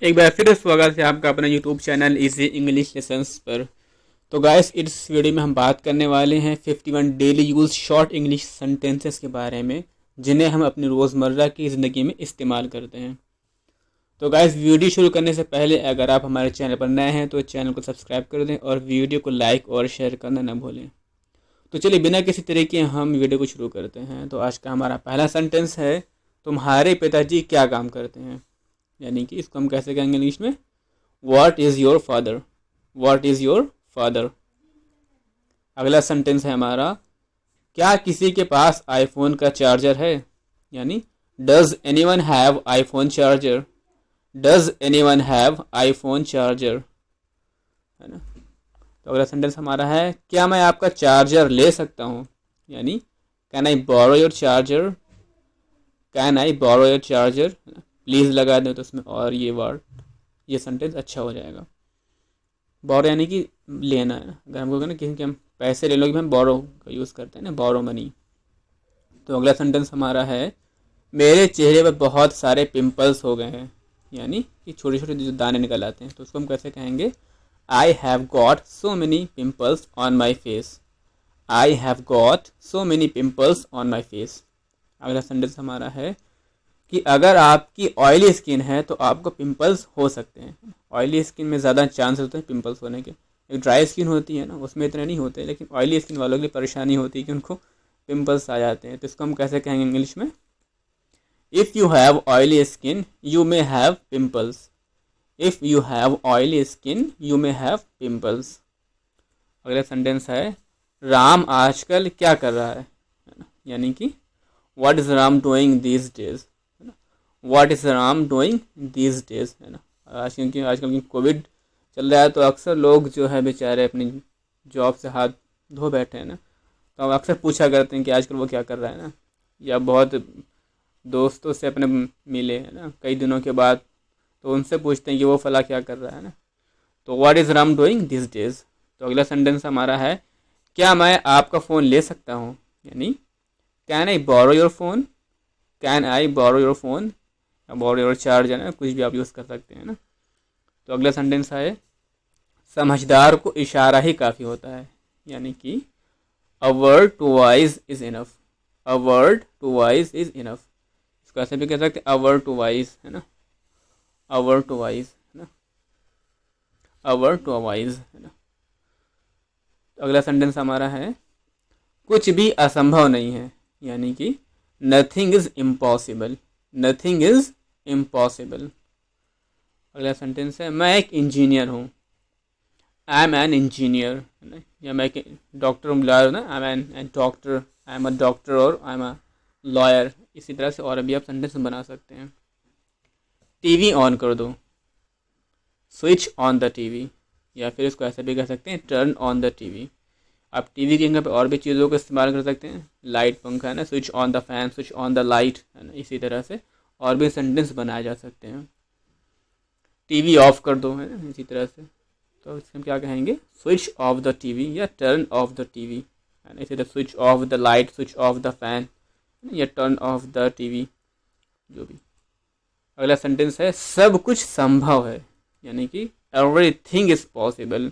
एक बार फिर स्वागत है आपका अपना YouTube channel easy English lessons पर। तो गाइस, इस वीडियो में हम बात करने वाले हैं 51 daily use short English sentences के बारे में, जिन्हें हम अपनी रोज़मर्रा की ज़िंदगी में इस्तेमाल करते हैं। तो गाइस, वीडियो शुरू करने से पहले अगर आप हमारे चैनल पर नए हैं तो चैनल को सब्सक्राइब कर दें और वीडियो को लाइक और शेयर करना न भूलें। तो चलिए बिना किसी तरीके हम वीडियो को शुरू करते हैं। तो आज का हमारा पहला सेंटेंस है, तुम्हारे पिताजी क्या काम करते हैं। यानी कि इसको हम कैसे कहेंगे इंग्लिश में, what is your father. What is your father. अगला सेंटेंस है हमारा, क्या किसी के पास आईफोन का चार्जर है। यानी does anyone have iPhone charger. Does anyone have iPhone charger, है ना। तो अगला सेंटेंस हमारा है, क्या मैं आपका चार्जर ले सकता हूँ। यानी can I borrow your charger. Can I borrow your charger. Please लगा दें तो उसमें और ये वर्ड, ये सेंटेंस अच्छा हो जाएगा। बोरो यानी कि लेना है। अगर हमको ना किसी के हम पैसे ले लो, कि हम बोरो का यूज़ करते हैं ना, बोरो मनी। तो अगला सेंटेंस हमारा है, मेरे चेहरे पर बहुत सारे पिंपल्स हो गए हैं। यानी कि छोटे छोटे जो दाने निकल आते हैं। तो उसको हम कैसे कहेंगे, I have got so many pimples on my face. I have got so many pimples on my face. अगला सेंटेंस हमारा है कि अगर आपकी ऑयली स्किन है तो आपको पिंपल्स हो सकते हैं। ऑयली स्किन में ज़्यादा चांस होते हैं पिंपल्स होने के। एक ड्राई स्किन होती है ना, उसमें इतने नहीं होते, लेकिन ऑयली स्किन वालों के लिए परेशानी होती है कि उनको पिंपल्स आ जाते हैं। तो इसको हम कैसे कहेंगे इंग्लिश में, if you have oily skin you may have pimples. If you have oily skin you may have pimples. अगला सेंटेंस है, राम आजकल क्या कर रहा है। यानी कि what is Ram doing these days. What is Ram doing these days, है ना। आजकल की कोविड चल रहा है तो अक्सर लोग जो है बेचारे अपनी जॉब से हाथ धो बैठे हैं ना। तो हम अक्सर पूछा करते हैं कि आजकल वो क्या कर रहा है ना, या बहुत दोस्तों से अपने मिले हैं ना कई दिनों के बाद, तो उनसे पूछते हैं कि वो फला क्या कर रहा है ना। तो what is Ram doing this days. तो अगला सेंटेंस हमारा है, क्या मैं आपका फ़ोन ले सकता हूँ। यानी can I borrow your phone. Can I borrow your phone, borrow your charger, है कुछ भी आप यूज़ कर सकते हैं ना। तो अगला सेंटेंस है, समझदार को इशारा ही काफ़ी होता है। यानी कि a word to wise is enough. A word to wise is enough. इसको ऐसे भी कह सकते हैं, अ वर्ड टू वाइज, है ना। अ वर्ड टू वाइज, है ना। अ वर्ड टू वाइज, है ना। तो अगला सेंटेंस हमारा है, कुछ भी असंभव नहीं है। यानी कि nothing is impossible. Nothing is impossible. अगला सेंटेंस है, मैं एक इंजीनियर हूँ। आई एम एन इंजीनियर, है ना। या मैं एक डॉक्टर हूँ, लॉयर ना, I am an doctor. I am a doctor और आई एम अ लॉयर। इसी तरह से और भी आप सेंटेंस बना सकते हैं। टीवी ऑन कर दो। Switch on the TV. या फिर इसको ऐसे भी कह सकते हैं, टर्न ऑन द टीवी। आप टीवी की जगह पे और भी चीज़ों का इस्तेमाल कर सकते हैं। लाइट, पंखा, है ना, switch on the fan, switch on the light, है ना। इसी तरह से और भी सेंटेंस बनाए जा सकते हैं। टीवी ऑफ कर दो, है ना, इसी तरह से। तो इसमें क्या कहेंगे, स्विच ऑफ द टीवी या टर्न ऑफ द टीवी, है ना। इसी तरह switch off the light, switch off the fan या टर्न ऑफ द टीवी, जो भी। अगला सेंटेंस है, सब कुछ संभव है। यानी कि everything is possible.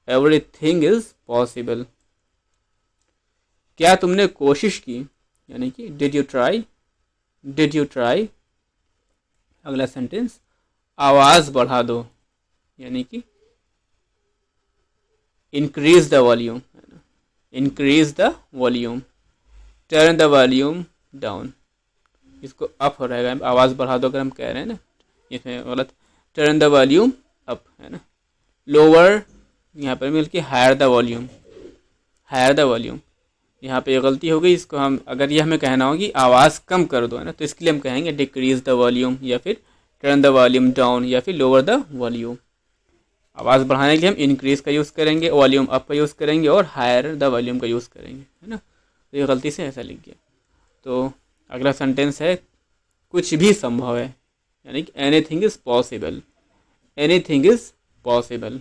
Everything is possible. क्या तुमने कोशिश की। यानी कि did you try. Did you try. अगला सेंटेंस, आवाज़ बढ़ा दो। यानी कि increase the volume. Increase the volume. Turn the volume down. इसको अप हो रहेगा, आवाज़ बढ़ा दो अगर हम कह रहे हैं ना, इसमें गलत। टर्न द वॉल्यूम अप, है ना। लोअर, यहाँ पर मिल के higher the volume. Higher the volume, यहाँ पे ये गलती हो गई। इसको हम, अगर ये हमें कहना हो कि आवाज़ कम कर दो, है ना, तो इसके लिए हम कहेंगे डिक्रीज द वॉल्यूम, या फिर टर्न द वॉल्यूम डाउन, या फिर लोअर द वॉल्यूम। आवाज़ बढ़ाने के लिए हम इंक्रीज का यूज़ करेंगे, वॉल्यूम अप का यूज़ करेंगे, और हायर द वॉल्यूम का यूज़ करेंगे, है ना। तो ये गलती से ऐसा लिख गया। तो अगला सेंटेंस है, कुछ भी संभव है। यानी कि anything is possible. Anything is possible.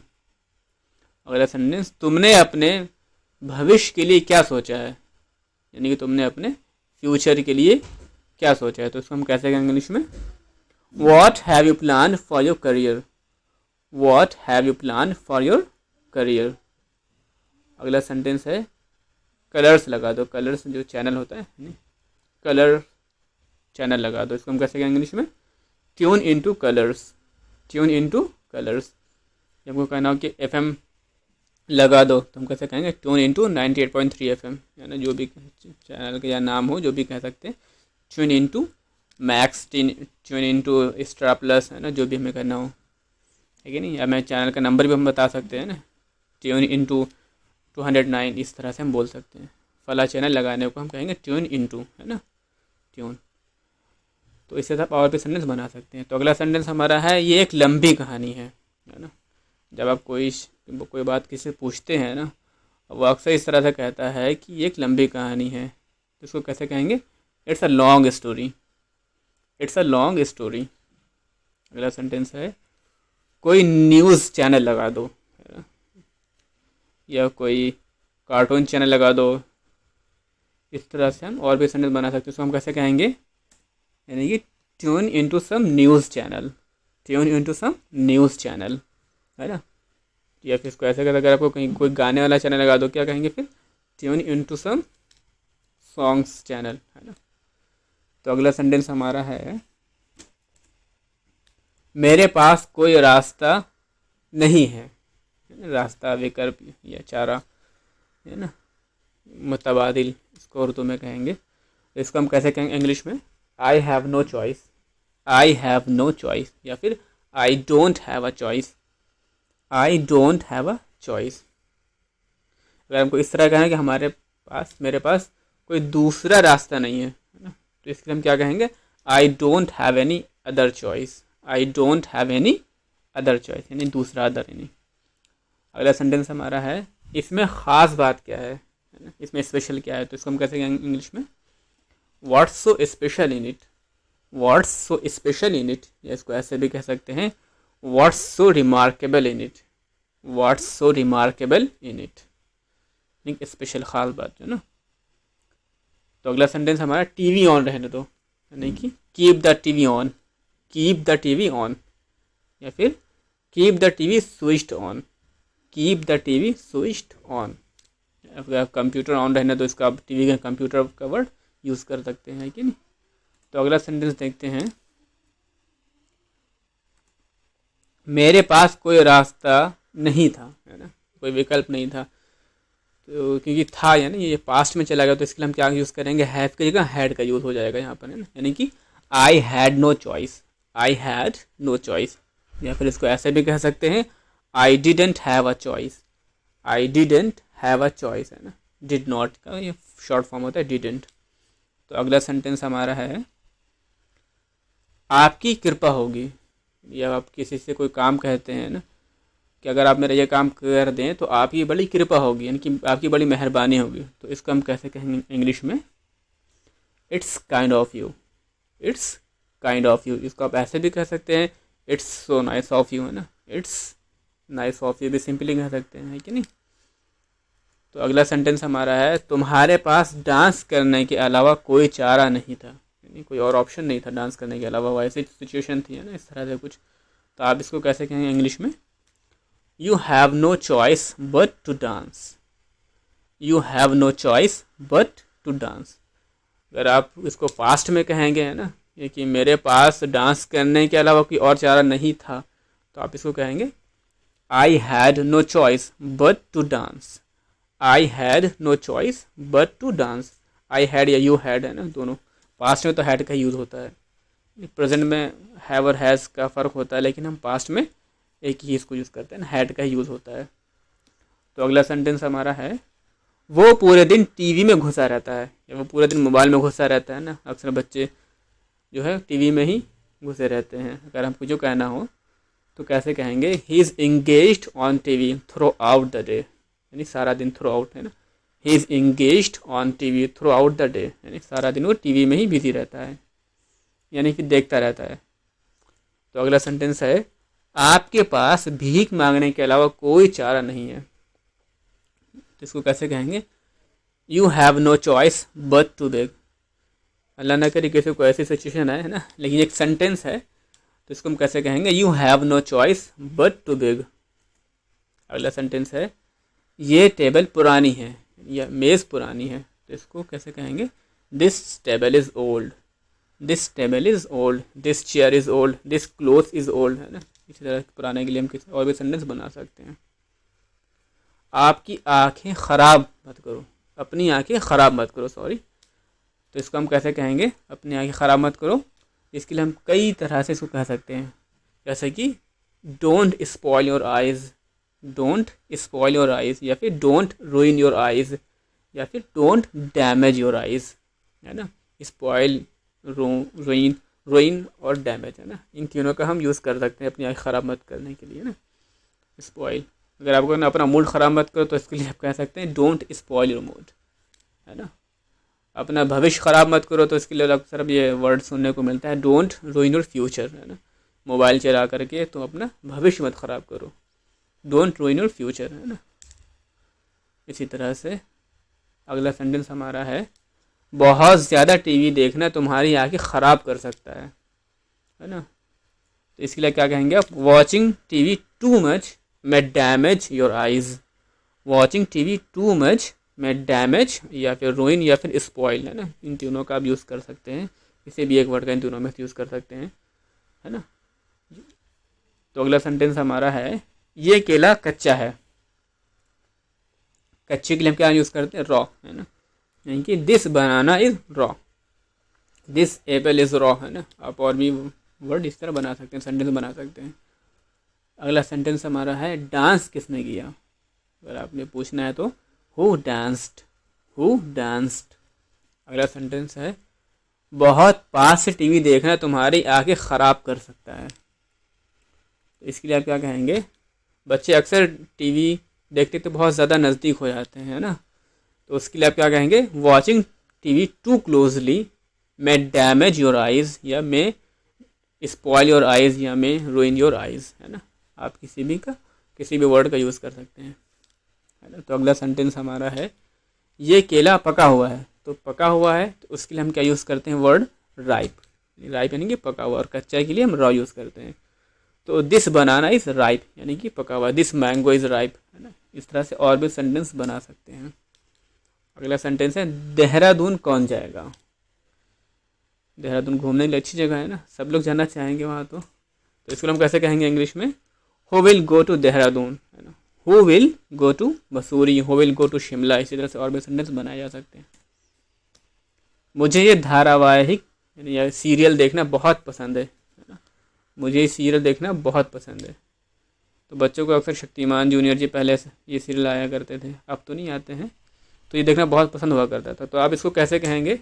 अगला सेंटेंस, तुमने अपने भविष्य के लिए क्या सोचा है। यानी कि तुमने अपने फ्यूचर के लिए क्या सोचा है। तो इसको हम कैसे कहेंगे इंग्लिश में, what have you plan for your career, what have you plan for your career. अगला सेंटेंस है कलर्स लगा दो, कलर्स जो चैनल होता है, कलर चैनल लगा दो, इसको हम कैसे कहेंगे इंग्लिश में, tune into colours, tune into colours. जब को कहना हो कि एफएम लगा दो तो हम कैसे कहेंगे, ट्यून इनटू 98.3 एफएम, है ना, जो भी चैनल का या नाम हो जो भी कह सकते हैं। Tune into max, tune into star plus, है ना, जो भी हमें करना हो, है कि नहीं। या मैं चैनल का नंबर भी हम बता सकते हैं ना, ट्यून इनटू 209, इस तरह से हम बोल सकते हैं। फला चैनल लगाने को हम कहेंगे ट्यून इनटू, है ना, ट्यून। तो इससे आप और भी सेंटेंस बना सकते हैं। तो अगला सेंटेंस हमारा है ये एक लंबी कहानी है ना। जब आप कोई बात किसी से पूछते हैं ना, वो अक्सर इस तरह से कहता है कि ये एक लंबी कहानी है, तो इसको कैसे कहेंगे, it's a long story, it's a long story. अगला सेंटेंस है कोई न्यूज़ चैनल लगा दो, है ना, या कोई कार्टून चैनल लगा दो। इस तरह से हम और भी सेंटेंस बना सकते हैं। इसको हम कैसे कहेंगे, यानी कि tune into some news channel, tune into some news channel, है ना। या फिर इसको ऐसे कहते, अगर आपको कहीं कोई गाने वाला चैनल लगा दो, क्या कहेंगे फिर, tune into some songs channel, है ना। तो अगला सेंटेंस हमारा है मेरे पास कोई रास्ता नहीं है, रास्ता विकल्प या चारा, है ना, मुतबादिल, इसको उर्दू में कहेंगे। इसको हम कैसे कहेंगे इंग्लिश में, I have no choice, I have no choice, या फिर I don't have a choice, I don't have a choice. अगर हमको इस तरह कहना है कि मेरे पास कोई दूसरा रास्ता नहीं है ना, तो इसके लिए हम क्या कहेंगे, आई don't have any other choice, I don't have any other choice, यानी दूसरा अदर यानी। अगला सेंटेंस हमारा है इसमें ख़ास बात क्या है ना, इसमें स्पेशल क्या है। तो इसको हम कैसे कहेंगे इंग्लिश में, what's so special in it, what's so special in it, या इसको ऐसे भी कह सकते हैं what's so remarkable in it, what's so remarkable in it, special खास बात जो ना। तो अगला सेंटेंस हमारा टीवी ऑन रहने दो, यानी कि keep the TV on, keep the TV on, या फिर keep the TV switched on, keep the TV switched on. अगर कंप्यूटर ऑन रहने दो, इसका आप टीवी का कंप्यूटर का वर्ड यूज़ कर सकते हैं कि नहीं। तो अगला सेंटेंस देखते हैं, मेरे पास कोई रास्ता नहीं था, है ना, कोई विकल्प नहीं था। तो क्योंकि था यानी ये पास्ट में चला गया, तो इसके लिए हम क्या यूज़ करेंगे, हैव की जगह हैड का यूज़ हो जाएगा यहाँ पर, है ना, यानी कि I had no choice, I had no choice. या फिर इसको ऐसे भी कह सकते हैं I didn't have a choice, I didn't have a choice, है ना, डिड नॉट का ये शॉर्ट फॉर्म होता है डिडेंट। तो अगला सेंटेंस हमारा है आपकी कृपा होगी, या आप किसी से कोई काम कहते हैं ना कि अगर आप मेरा ये काम कर दें तो आपकी बड़ी कृपा होगी, यानी कि आपकी बड़ी मेहरबानी होगी। तो इसको हम कैसे कहेंगे इंग्लिश में, it's kind of you, it's kind of you. इसको आप ऐसे भी कह सकते हैं it's so nice of you, है ना, इट्स नाइस ऑफ यू भी सिंपली कह सकते हैं, है कि नहीं। तो अगला सेंटेंस हमारा है तुम्हारे पास डांस करने के अलावा कोई चारा नहीं था, यानी कोई और ऑप्शन नहीं था डांस करने के अलावा, वैसी सिचुएशन थी, है ना, इस तरह से कुछ। तो आप इसको कैसे कहेंगे इंग्लिश में, you have no choice but to dance, you have no choice but to dance. अगर आप इसको पास्ट में कहेंगे, है ना, ये कि मेरे पास डांस करने के अलावा कोई और चारा नहीं था, तो आप इसको कहेंगे I had no choice but to dance, I had no choice but to dance. I had या यू हैड, है ना, दोनों। पास्ट में तो हैड का यूज़ होता है, प्रेजेंट में हैव और हैज़ का फ़र्क होता है, लेकिन हम पास्ट में एक ही इसको यूज़ करते हैं ना, हैड का यूज़ होता है। तो अगला सेंटेंस हमारा है वो पूरे दिन टीवी में घुसा रहता है, या वो पूरे दिन मोबाइल में घुसा रहता है ना। अक्सर बच्चे जो है टीवी में ही घुसे रहते हैं। अगर हमको जो कहना हो तो कैसे कहेंगे, he is engaged on TV through out the day, यानी सारा दिन, थ्रू आउट, है ना, he is engaged on TV through out the day, यानी सारा दिन वो टीवी में ही बिजी रहता है, यानी कि देखता रहता है। तो अगला सेंटेंस है आपके पास भीख मांगने के अलावा कोई चारा नहीं है। तो इसको कैसे कहेंगे, you have no choice but to beg. अल्लाह ना करे किसी को ऐसी सिचुएशन है ना, लेकिन एक सेंटेंस है तो इसको हम कैसे कहेंगे, you have no choice but to beg. अगला सेंटेंस है ये टेबल पुरानी है या मेज़ पुरानी है, तो इसको कैसे कहेंगे, this table is old, this table is old, this chair is old, this cloth is old, है ना। इसी तरह पुराने के लिए हम किसी और भी सेंटेंस बना सकते हैं। आपकी आंखें ख़राब मत करो, अपनी आंखें ख़राब मत करो, सॉरी। तो इसको हम कैसे कहेंगे, अपनी आंखें ख़राब मत करो। इसके लिए हम कई तरह से इसको कह सकते हैं, जैसे कि don't spoil your eyes, don't spoil your eyes, या फिर डोंट रूइन योर आइज़, या फिर डोंट डैमेज योर आइज़, है ना। स्पॉइल, रूइन, रूइन और डैमेज, है ना, इन तीनों का हम यूज़ कर सकते हैं अपनी आँख ख़राब मत करने के लिए ना। स्पॉइल, अगर आपको ना अपना मूड ख़राब मत करो तो इसके लिए आप कह सकते हैं डोंट स्पॉइल योर मूड, है ना। अपना भविष्य ख़राब मत करो तो इसके लिए अक्सर अब ये वर्ड सुनने को मिलता है, डोंट रूइन योर फ्यूचर, है ना। मोबाइल चला करके तो अपना भविष्य मत ख़राब करो, डोंट रूइन योर फ्यूचर, है ना। इसी तरह से अगला सेंटेंस हमारा है बहुत ज़्यादा टीवी देखना तुम्हारी आंखें ख़राब कर सकता है ना। तो इसके लिए क्या कहेंगे आप, watching TV too much may damage your eyes, watching TV too much may damage या फिर रूइन या फिर स्पॉइल, है ना। इन तीनों का आप यूज़ कर सकते हैं, इसे भी एक वर्ड का इन तीनों में यूज़ कर सकते हैं, है ना। तो अगला सेंटेंस हमारा है ये केला कच्चा है, कच्चे के लिए हम क्या यूज़ करते हैं, रॉ, है ना, यानी कि this banana is raw, this Apple is raw, है ना। आप और भी वर्ड इस तरह बना सकते हैं, सेंटेंस बना सकते हैं। अगला सेंटेंस हमारा है डांस किसने किया, अगर आपने पूछना है तो हु डांस्ड, हु डांस्ड। अगला सेंटेंस है बहुत पास से टीवी देखना तुम्हारी आंखें ख़राब कर सकता है, तो इसके लिए आप क्या कहेंगे, बच्चे अक्सर टीवी देखते तो बहुत ज़्यादा नज़दीक हो जाते हैं, है ना। तो उसके लिए आप क्या कहेंगे, watching TV too closely may damage your eyes या मे स्पॉइल योर आइज़ या मे रूइन योर आइज़, है ना। आप किसी भी वर्ड का यूज़ कर सकते हैं, है ना। तो अगला सेंटेंस हमारा है ये केला पका हुआ है, तो पका हुआ है तो उसके लिए हम क्या यूज़ करते हैं, वर्ड राइप, राइप यानी कि पका हुआ, और कच्चा के लिए हम रॉ यूज़ करते हैं। तो दिस बनाना इज़ राइप यानी कि पका हुआ, दिस मैंगो इज़ राइप, है ना। इस तरह से और भी सेंटेंस बना सकते हैं। अगला सेंटेंस है देहरादून कौन जाएगा, देहरादून घूमने के लिए अच्छी जगह है ना, सब लोग जाना चाहेंगे वहाँ। तो इसको हम कैसे कहेंगे इंग्लिश में, who will go to Dehradun, है ना, who will go to Mussoorie, who will go to Shimla. इसी तरह से और भी सेंटेंस बनाए जा सकते हैं। मुझे ये धारावाहिक यानी या सीरियल देखना बहुत पसंद है ना, मुझे ये सीरियल देखना बहुत पसंद है। तो बच्चों को अक्सर शक्तिमान जूनियर जी पहले से ये सीरियल आया करते थे, अब तो नहीं आते हैं, तो ये देखना बहुत पसंद हुआ करता था। तो आप इसको कैसे कहेंगे,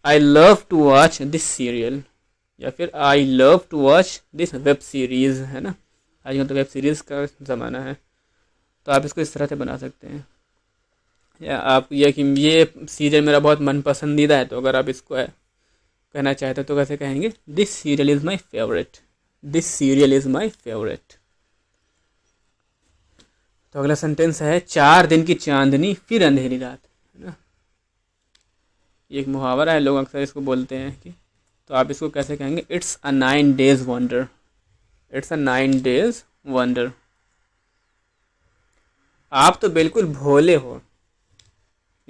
I love to watch this serial, या फिर I love to watch this web series, है ना। आजकल तो वेब सीरीज़ का ज़माना है, तो आप इसको इस तरह से बना सकते हैं। या आप ये कि ये सीरियल मेरा बहुत मन पसंदीदा है, तो अगर आप इसको कहना चाहते तो कैसे कहेंगे, this serial is my favourite, this serial is my favourite. तो अगला सेंटेंस है 4 दिन की चांदनी फिर अंधेरी रात, है ना। ये एक मुहावरा है, लोग अक्सर इसको बोलते हैं कि, तो आप इसको कैसे कहेंगे, it's a 9 days wonder, it's a 9 days wonder. आप तो बिल्कुल भोले हो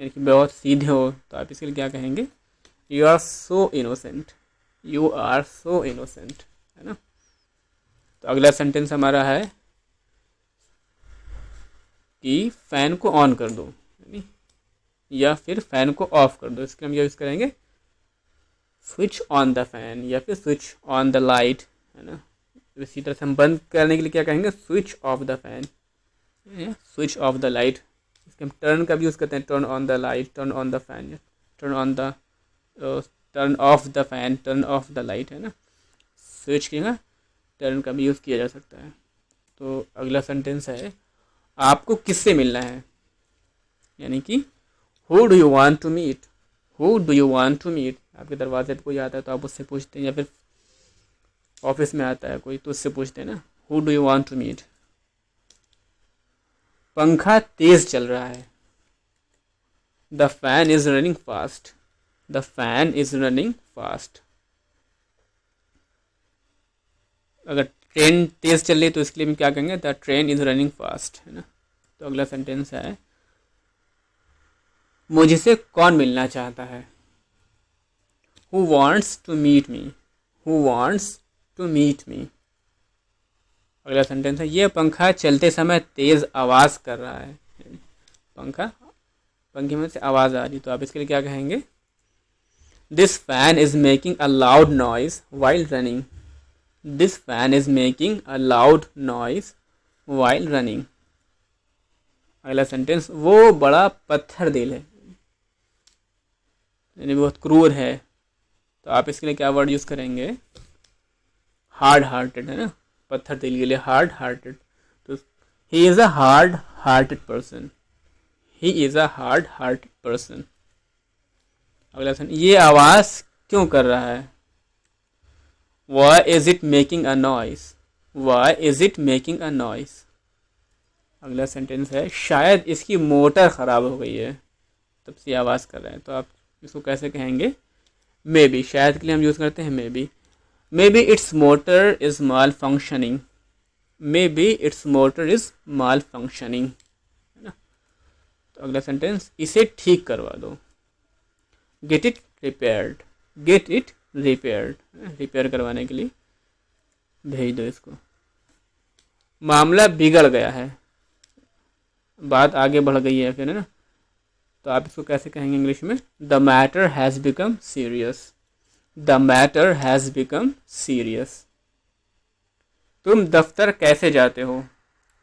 यानी कि बहुत सीधे हो, तो आप इसके लिए क्या कहेंगे, you are so innocent, you are so innocent, है ना। तो अगला सेंटेंस हमारा है कि फ़ैन को ऑन कर दो यानी या फिर फ़ैन को ऑफ कर दो। इसके हम यूज़ करेंगे स्विच ऑन द फैन या फिर स्विच ऑन द लाइट, है ना। इसी तरह से हम बंद करने के लिए क्या कहेंगे, switch off the fan, switch off the light. इसके हम टर्न का भी यूज़ करते हैं, turn on the light, turn on the fan, turn on the turn off the fan, turn off the light, है ना। स्विच की ना टर्न का भी यूज़ किया जा सकता है। तो अगला सेंटेंस है आपको किससे मिलना है, यानी कि who do you want to meet, who do you want to meet. आपके दरवाजे पे कोई आता है तो आप उससे पूछते हैं, या फिर ऑफिस में आता है कोई तो उससे पूछते हैं ना, who do you want to meet. पंखा तेज चल रहा है, the fan is running fast, the fan is running fast. अगर ट्रेन तेज़ चल रही है तो इसके लिए हम क्या कहेंगे, the train is running fast, है ना। तो अगला सेंटेंस है, मुझसे कौन मिलना चाहता है, who wants to meet me, who wants to meet me. अगला सेंटेंस है, ये पंखा चलते समय तेज़ आवाज़ कर रहा है, पंखे में से आवाज़ आ रही, तो आप इसके लिए क्या कहेंगे, this fan is making a loud noise while running, this fan is making a loud noise while running. अगला सेंटेंस, वो बड़ा पत्थर दिल है, यानी बहुत क्रूर है, तो आप इसके लिए क्या वर्ड यूज़ करेंगे, हार्ड हार्टेड, है ना, पत्थर दिल के लिए हार्ड हार्टेड। तो he is a hard hearted person, he is a hard hearted person. अगला सेंटेंस, ये आवाज़ क्यों कर रहा है, Why is it making a noise? Why is it making a noise? अगला सेंटेंस है, शायद इसकी मोटर ख़राब हो गई है तब से आवाज़ कर रहा है, तो आप इसको कैसे कहेंगे, मे बी, शायद के लिए हम यूज़ करते हैं may be it's motor is mall functioning, may be it's motor is mall functioning, है ना। तो अगला सेंटेंस, इसे ठीक करवा दो, get it repaired, get it repaired, repair करवाने के लिए भेज दो इसको। मामला बिगड़ गया है, बात आगे बढ़ गई है फिर, है ना, तो आप इसको कैसे कहेंगे इंग्लिश में, the matter has become serious, the matter has become serious. तुम दफ्तर कैसे जाते हो,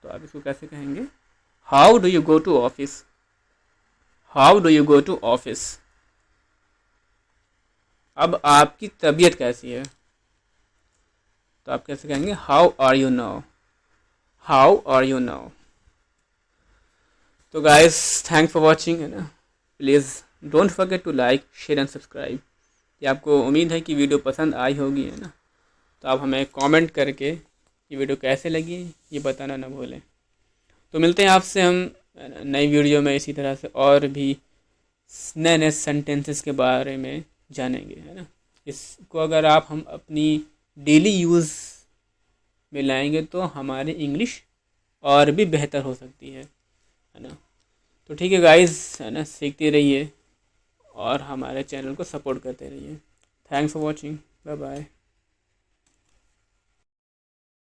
तो आप इसको कैसे कहेंगे, how do you go to office, how do you go to office. अब आपकी तबीयत कैसी है, तो आप कैसे कहेंगे, how are you now, how are you now. तो गाइस, थैंक्स फॉर वॉचिंग, है ना, please don't forget to like share and subscribe. ये आपको उम्मीद है कि वीडियो पसंद आई होगी, है ना, तो आप हमें कमेंट करके ये वीडियो कैसे लगी ये बताना ना भूलें। तो मिलते हैं आपसे हम नई वीडियो में, इसी तरह से और भी नए नए सेंटेंसेस के बारे में जानेंगे, है ना। इसको अगर आप हम अपनी डेली यूज़ में लाएंगे तो हमारी इंग्लिश और भी बेहतर हो सकती है ना। तो ठीक है गाइस, है ना, सीखते रहिए और हमारे चैनल को सपोर्ट करते रहिए। Thanks for watching, bye bye.